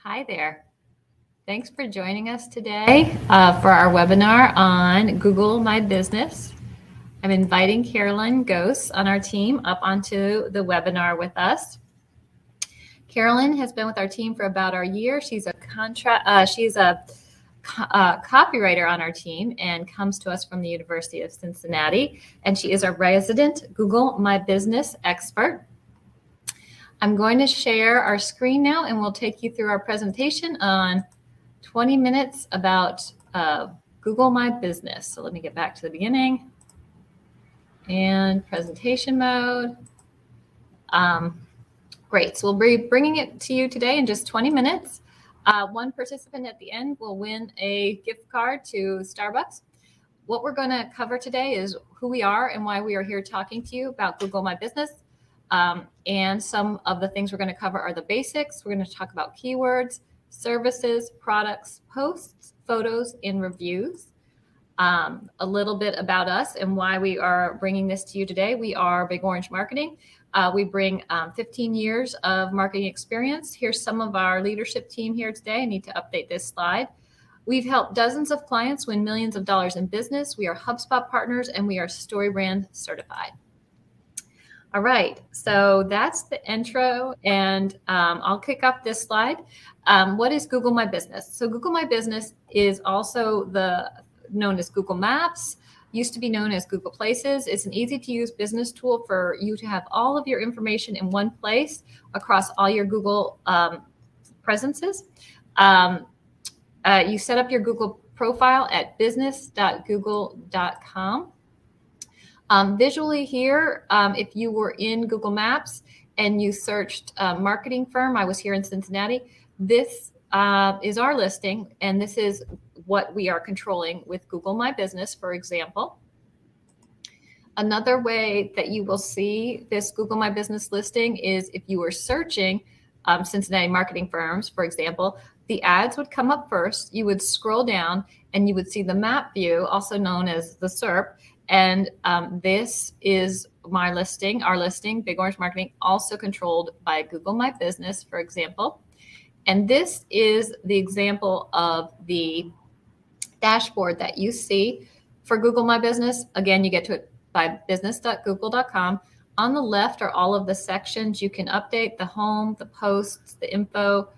Hi there. Thanks for joining us today for our webinar on Google My Business. I'm inviting Carolyn Gose on our team up onto the webinar with us. Carolyn has been with our team for about a year. She's a copywriter on our team and comes to us from the University of Cincinnati. And she is our resident Google My Business expert. I'm going to share our screen now, and we'll take you through our presentation on 20 minutes about Google My Business. So let me get back to the beginning and presentation mode. Great. So we'll be bringing it to you today in just 20 minutes. One participant at the end will win a gift card to Starbucks. What we're going to cover today is who we are and why we are here talking to you about Google My Business. And some of the things we're going to cover are the basics. We're going to talk about keywords, services, products, posts, photos, and reviews. A little bit about us and why we are bringing this to you today. We are Big Orange Marketing. We bring 15 years of marketing experience. Here's some of our leadership team here today. I need to update this slide. We've helped dozens of clients win millions of dollars in business. We are HubSpot partners, and we are StoryBrand certified. All right, so that's the intro, and I'll kick off this slide. What is Google My Business? So Google My Business is also known as Google Maps, used to be known as Google Places. It's an easy-to-use business tool for you to have all of your information in one place across all your Google presences. You set up your Google profile at business.google.com. Visually here, if you were in Google Maps and you searched marketing firm, I was here in Cincinnati, this is our listing, and this is what we are controlling with Google My Business, for example. Another way that you will see this Google My Business listing is if you were searching Cincinnati marketing firms, for example, the ads would come up first. You would scroll down and you would see the map view, also known as the SERP. And this is my listing, our listing, Big Orange Marketing, also controlled by Google My Business, for example. And this is the example of the dashboard that you see for Google My Business. Again, you get to it by business.google.com. On the left are all of the sections you can update: the home, the posts, the info.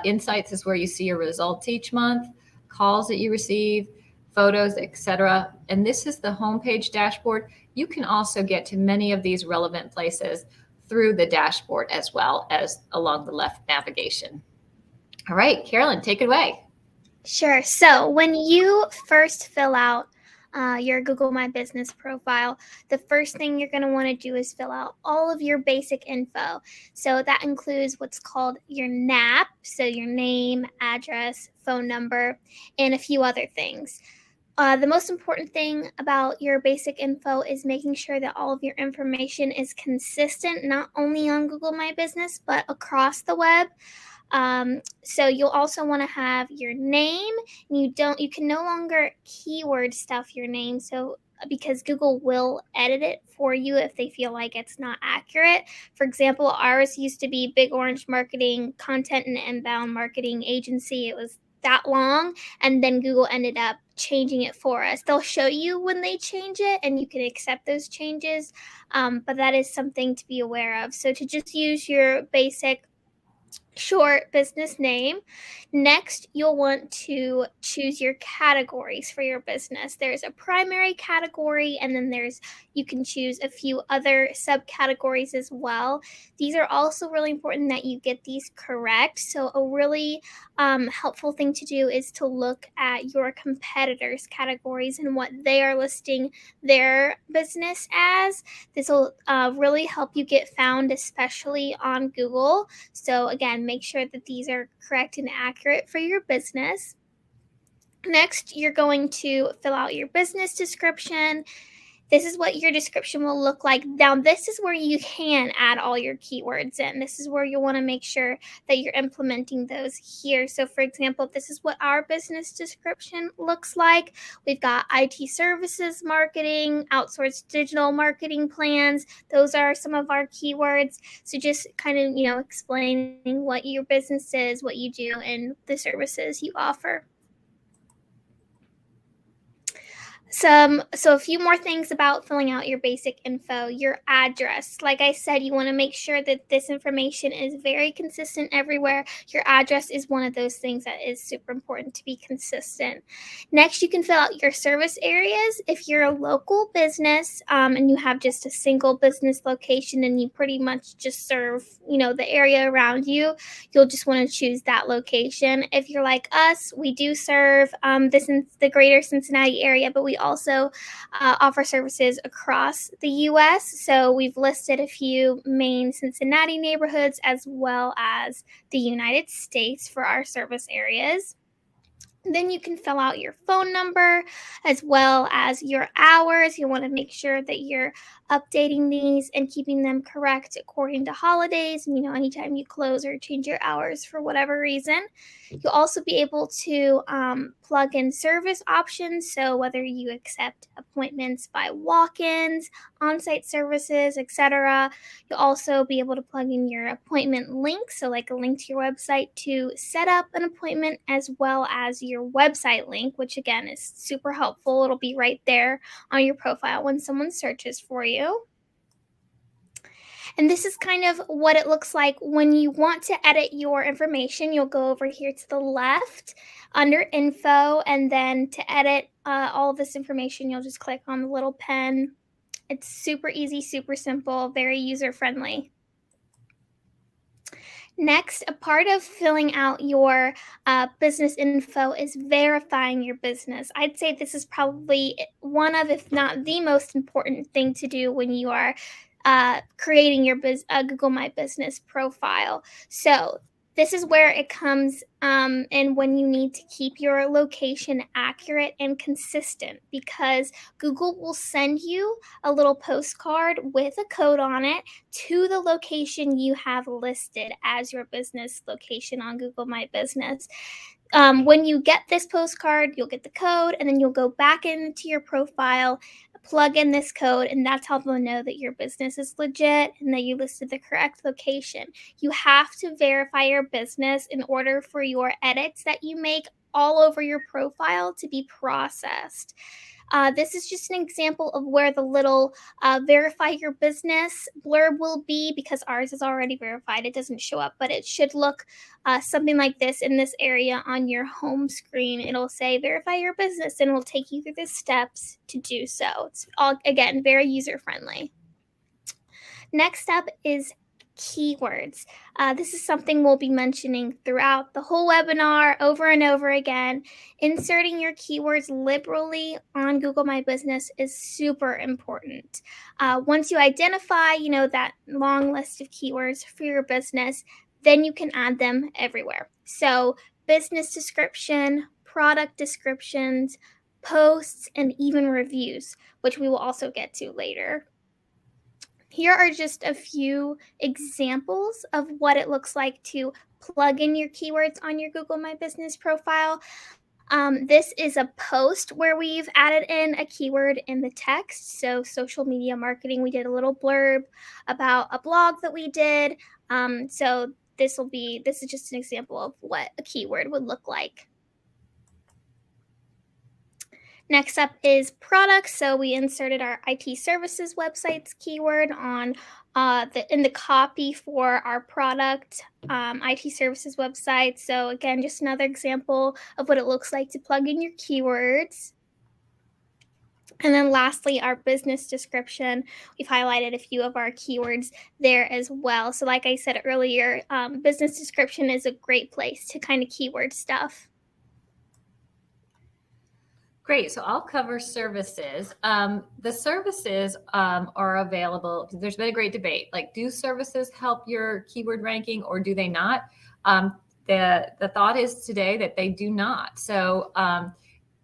Insights is where you see your results each month, calls that you receive, photos, etc. And this is the homepage dashboard. You can also get to many of these relevant places through the dashboard as well as along the left navigation. All right, Carolyn, take it away. Sure. So when you first fill out your Google My Business profile, the first thing you're going to want to do is fill out all of your basic info. So that includes what's called your NAP, so your name, address, phone number, and a few other things. The most important thing about your basic info is making sure that all of your information is consistent, not only on Google My Business, but across the web. So you'll also want to have your name. You can no longer keyword stuff your name. So because Google will edit it for you if they feel like it's not accurate. For example, ours used to be Big Orange Marketing Content and Inbound Marketing Agency. It was that long, and then Google ended up changing it for us. They'll show you when they change it, and you can accept those changes, but that is something to be aware of. So to just use your basic short business name. Next, you'll want to choose your categories for your business. There's a primary category, and then you can choose a few other subcategories as well. These are also really important that you get these correct. So a really helpful thing to do is to look at your competitors' categories and what they are listing their business as. This will really help you get found, especially on Google. So again, make sure that these are correct and accurate for your business. Next, you're going to fill out your business description. This is what your description will look like. Now, this is where you can add all your keywords in. This is where you want to make sure that you're implementing those here. So, for example, this is what our business description looks like. We've got IT services marketing, outsourced digital marketing plans. Those are some of our keywords. So just kind of, explaining what your business is, what you do, and the services you offer. So a few more things about filling out your basic info. Your address. Like I said, you want to make sure that this information is very consistent everywhere. Your address is one of those things that is super important to be consistent. Next, you can fill out your service areas. If you're a local business and you have just a single business location and you pretty much just serve, the area around you, you'll just want to choose that location. If you're like us, we do serve the greater Cincinnati area, but we also offer services across the U.S. So we've listed a few main Cincinnati neighborhoods as well as the United States for our service areas. Then you can fill out your phone number as well as your hours. You want to make sure that you're updating these and keeping them correct according to holidays. And, anytime you close or change your hours for whatever reason. You'll also be able to plug in service options. So whether you accept appointments by walk-ins, on-site services, etc. You'll also be able to plug in your appointment link. So like a link to your website to set up an appointment, as well as your website link, which again is super helpful. It'll be right there on your profile when someone searches for you. And this is kind of what it looks like when you want to edit your information. You'll go over here to the left under info, and then to edit all of this information, you'll just click on the little pen. It's super easy, super simple, very user-friendly. Next, a part of filling out your business info is verifying your business. I'd say this is probably one of, if not the most important thing to do when you are creating your Google My Business profile. So this is where it comes in when you need to keep your location accurate and consistent, because Google will send you a little postcard with a code on it to the location you have listed as your business location on Google My Business. When you get this postcard, you'll get the code, and then you'll go back into your profile, plug in this code, and that's how they'll know that your business is legit and that you listed the correct location. You have to verify your business in order for your edits that you make all over your profile to be processed. This is just an example of where the little verify your business blurb will be, because ours is already verified. It doesn't show up, but it should look something like this in this area on your home screen. It'll say verify your business, and it'll take you through the steps to do so. It's all, again, very user-friendly. Next up is keywords. This is something we'll be mentioning throughout the whole webinar over and over again. Inserting your keywords liberally on Google My Business is super important. Once you identify, that long list of keywords for your business, then you can add them everywhere. So business description, product descriptions, posts, and even reviews, which we will also get to later. Here are just a few examples of what it looks like to plug in your keywords on your Google My Business profile. This is a post where we've added in a keyword in the text. So social media marketing, we did a little blurb about a blog that we did. So this is just an example of what a keyword would look like. Next up is products. So we inserted our IT services websites keyword on in the copy for our product IT services website. So again, just another example of what it looks like to plug in your keywords. And then lastly, our business description. We've highlighted a few of our keywords there as well. So like I said earlier, business description is a great place to kind of keyword stuff. Great. So I'll cover services. The services are available. There's been a great debate. Like, do services help your keyword ranking or do they not? The thought is today that they do not. So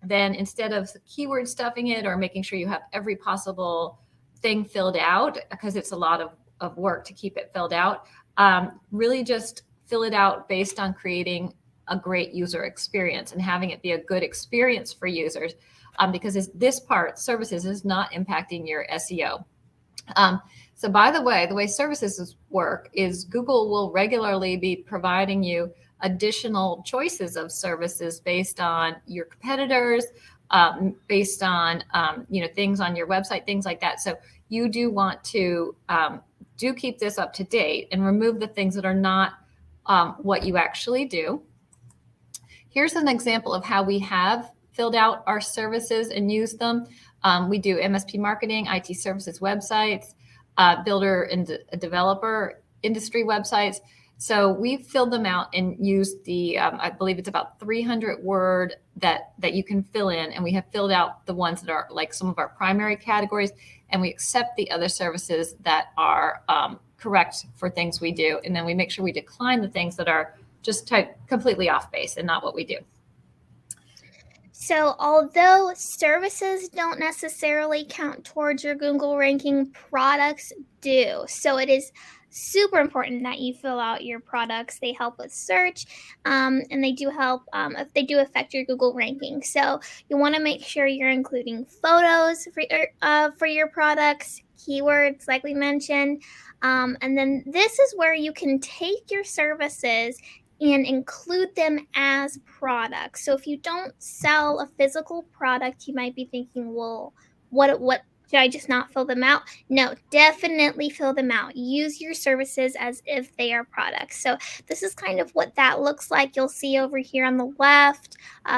then instead of keyword stuffing it or making sure you have every possible thing filled out, because it's a lot of work to keep it filled out, really just fill it out based on creating a great user experience and having it be a good experience for users, because this part, services, is not impacting your SEO. So by the way services work is Google will regularly be providing you additional choices of services based on your competitors, based on things on your website, things like that. So you do want to do keep this up to date and remove the things that are not what you actually do. Here's an example of how we have filled out our services and used them. We do MSP marketing, IT services websites, builder and developer industry websites. So we've filled them out and used the, I believe it's about 300 word that you can fill in. And we have filled out the ones that are like some of our primary categories. And we accept the other services that are correct for things we do. And then we make sure we decline the things that are just completely off base and not what we do. So although services don't necessarily count towards your Google ranking, products do. So it is super important that you fill out your products. They help with search, and they do help if they do affect your Google ranking. So you want to make sure you're including photos for your products, keywords like we mentioned, and then this is where you can take your services and include them as products. So if you don't sell a physical product, you might be thinking, well, what should I just not fill them out? No, definitely fill them out. Use your services as if they are products. So this is kind of what that looks like. You'll see over here on the left,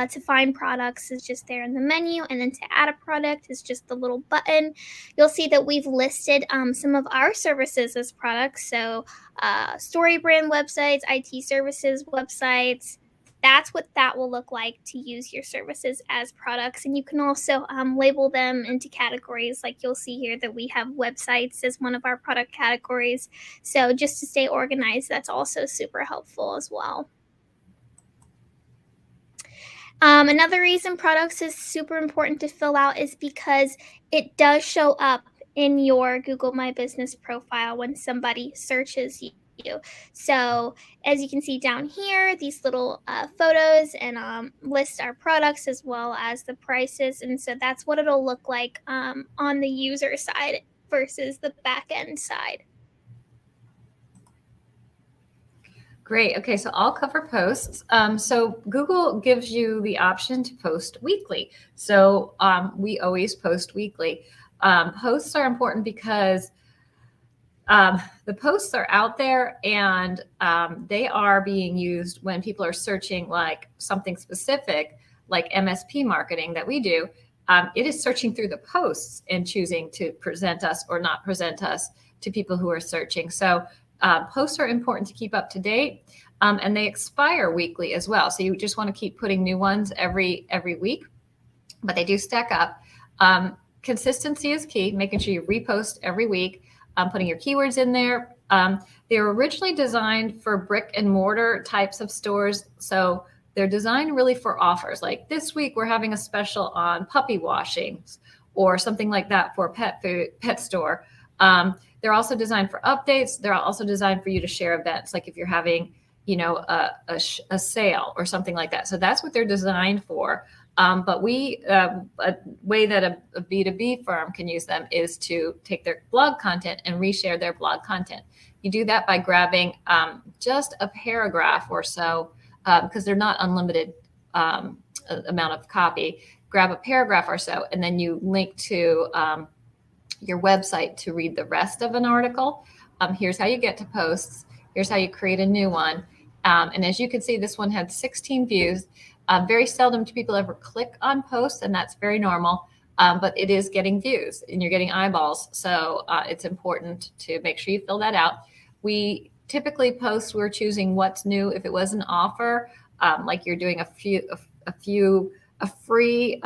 to find products is just there in the menu. And then to add a product is just the little button. You'll see that we've listed some of our services as products. So story brand websites, IT services websites. That's what that will look like to use your services as products. And you can also label them into categories. Like you'll see here that we have websites as one of our product categories. So just to stay organized, that's also super helpful as well. Another reason products is super important to fill out is because it does show up in your Google My Business profile when somebody searches you. So as you can see down here, these little photos and list our products as well as the prices. And so that's what it'll look like on the user side versus the back end side. Great. Okay, so I'll cover posts. So Google gives you the option to post weekly. So we always post weekly. Posts are important because the posts are out there and they are being used when people are searching like something specific, like MSP marketing that we do. It is searching through the posts and choosing to present us or not present us to people who are searching. So posts are important to keep up to date, and they expire weekly as well. So you just want to keep putting new ones every week, but they do stack up. Consistency is key, making sure you repost every week. Putting your keywords in there. They were originally designed for brick and mortar types of stores. So they're designed really for offers. Like this week, we're having a special on puppy washings or something like that for a pet store. They're also designed for updates. They're also designed for you to share events. Like if you're having, a sale or something like that. So that's what they're designed for. But a way that a B2B firm can use them is to take their blog content and reshare their blog content. You do that by grabbing just a paragraph or so, because they're not unlimited amount of copy. Grab a paragraph or so, and then you link to your website to read the rest of an article. Here's how you get to posts. Here's how you create a new one. And as you can see, this one had 16 views. Very seldom do people ever click on posts, and that's very normal, but it is getting views and you're getting eyeballs. So it's important to make sure you fill that out. We typically post, we're choosing what's new. If it was an offer, like you're doing a free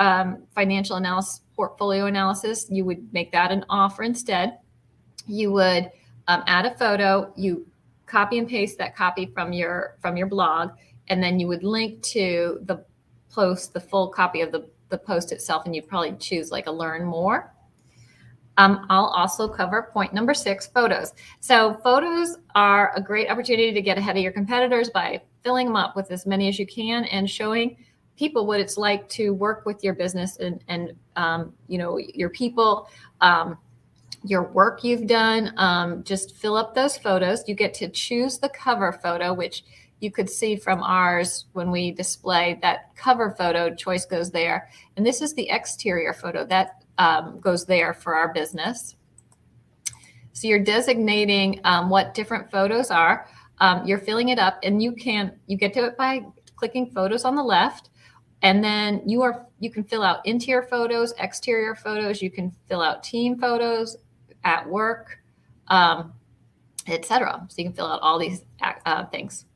financial analysis, portfolio analysis, you would make that an offer instead. You would add a photo, you copy and paste that copy from your blog, and then you would link to the post, the full copy of the the post itself, and you'd probably choose like a learn more. I'll also cover point number 6, photos. So photos are a great opportunity to get ahead of your competitors by filling them up with as many as you can and showing people what it's like to work with your business and you know, your people, your work you've done. Just fill up those photos. You get to choose the cover photo, which you could see from ours when we display that cover photo. Choice goes there. And this is the exterior photo that goes there for our business. So you're designating what different photos are. You're filling it up, and you get to it by clicking photos on the left. And then you can fill out interior photos, exterior photos. You can fill out team photos at work, etc. So you can fill out all these things.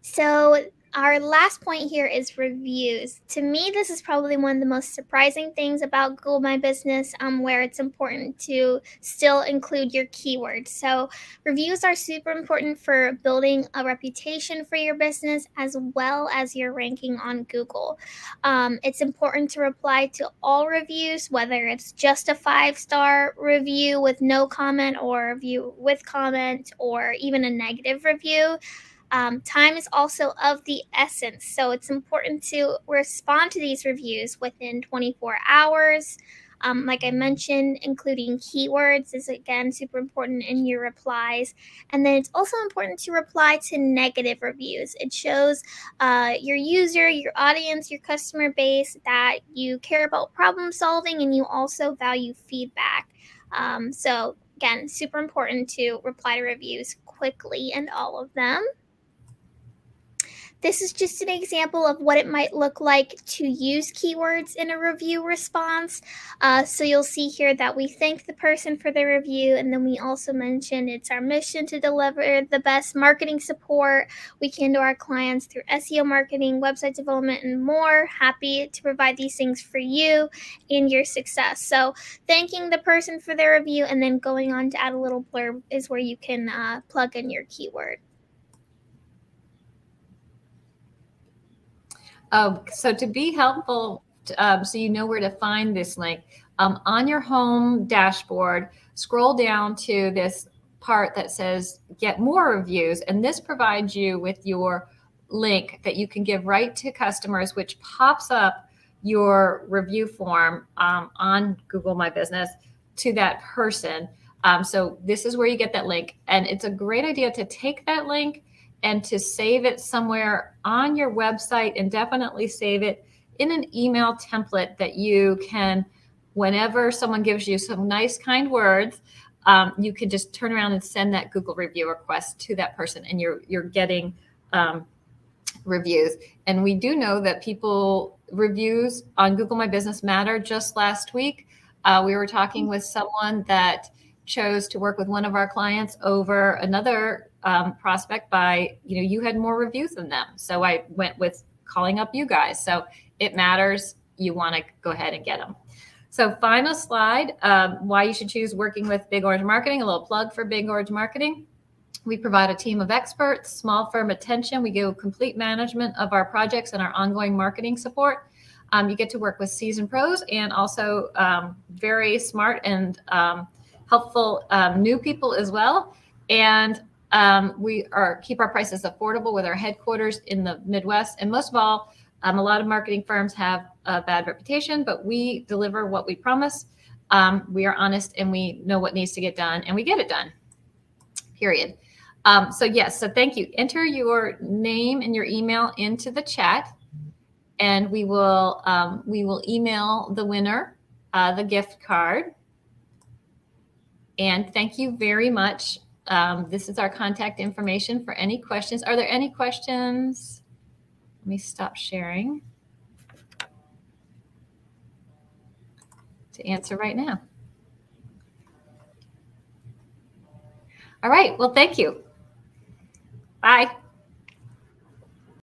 So our last point here is reviews. To me, this is probably one of the most surprising things about Google My Business, where it's important to still include your keywords. So reviews are super important for building a reputation for your business as well as your ranking on Google. It's important to reply to all reviews, whether it's just a 5-star review with no comment or a review with comment or even a negative review. Time is also of the essence, so it's important to respond to these reviews within 24 hours. Like I mentioned, including keywords is, again, super important in your replies. And then it's also important to reply to negative reviews. It shows your user, your audience, your customer base that you care about problem solving and you also value feedback. So again, super important to reply to reviews quickly and all of them. This is just an example of what it might look like to use keywords in a review response. So you'll see here that we thank the person for their review, and then we also mention it's our mission to deliver the best marketing support we can to our clients through SEO marketing, website development, and more. Happy to provide these things for you and your success. So thanking the person for their review and then going on to add a little blurb is where you can plug in your keyword. So to be helpful, so you know where to find this link, on your home dashboard, scroll down to this part that says get more reviews. And this provides you with your link that you can give right to customers, which pops up your review form on Google My Business to that person. So this is where you get that link. And it's a great idea to take that link and to save it somewhere on your website, and definitely save it in an email template that you can, whenever someone gives you some nice, kind words, you can just turn around and send that Google review request to that person, and you're getting reviews. And we do know that reviews on Google My Business matter. Just last week, we were talking with someone that chose to work with one of our clients over another prospect by, you had more reviews than them. So I went with calling up you guys. So it matters. You want to go ahead and get them. So final slide, why you should choose working with Big Orange Marketing. A little plug for Big Orange Marketing. We provide a team of experts, small firm attention. We give complete management of our projects and our ongoing marketing support. You get to work with seasoned pros and also very smart and helpful new people as well. And we keep our prices affordable with our headquarters in the Midwest. And most of all, a lot of marketing firms have a bad reputation, but we deliver what we promise. We are honest, and we know what needs to get done, and we get it done, period. So yes, so thank you. Enter your name and your email into the chat, and we will email the winner the gift card. And thank you very much. This is our contact information for any questions. Are there any questions? Let me stop sharing to answer right now. All right. Well, thank you. Bye.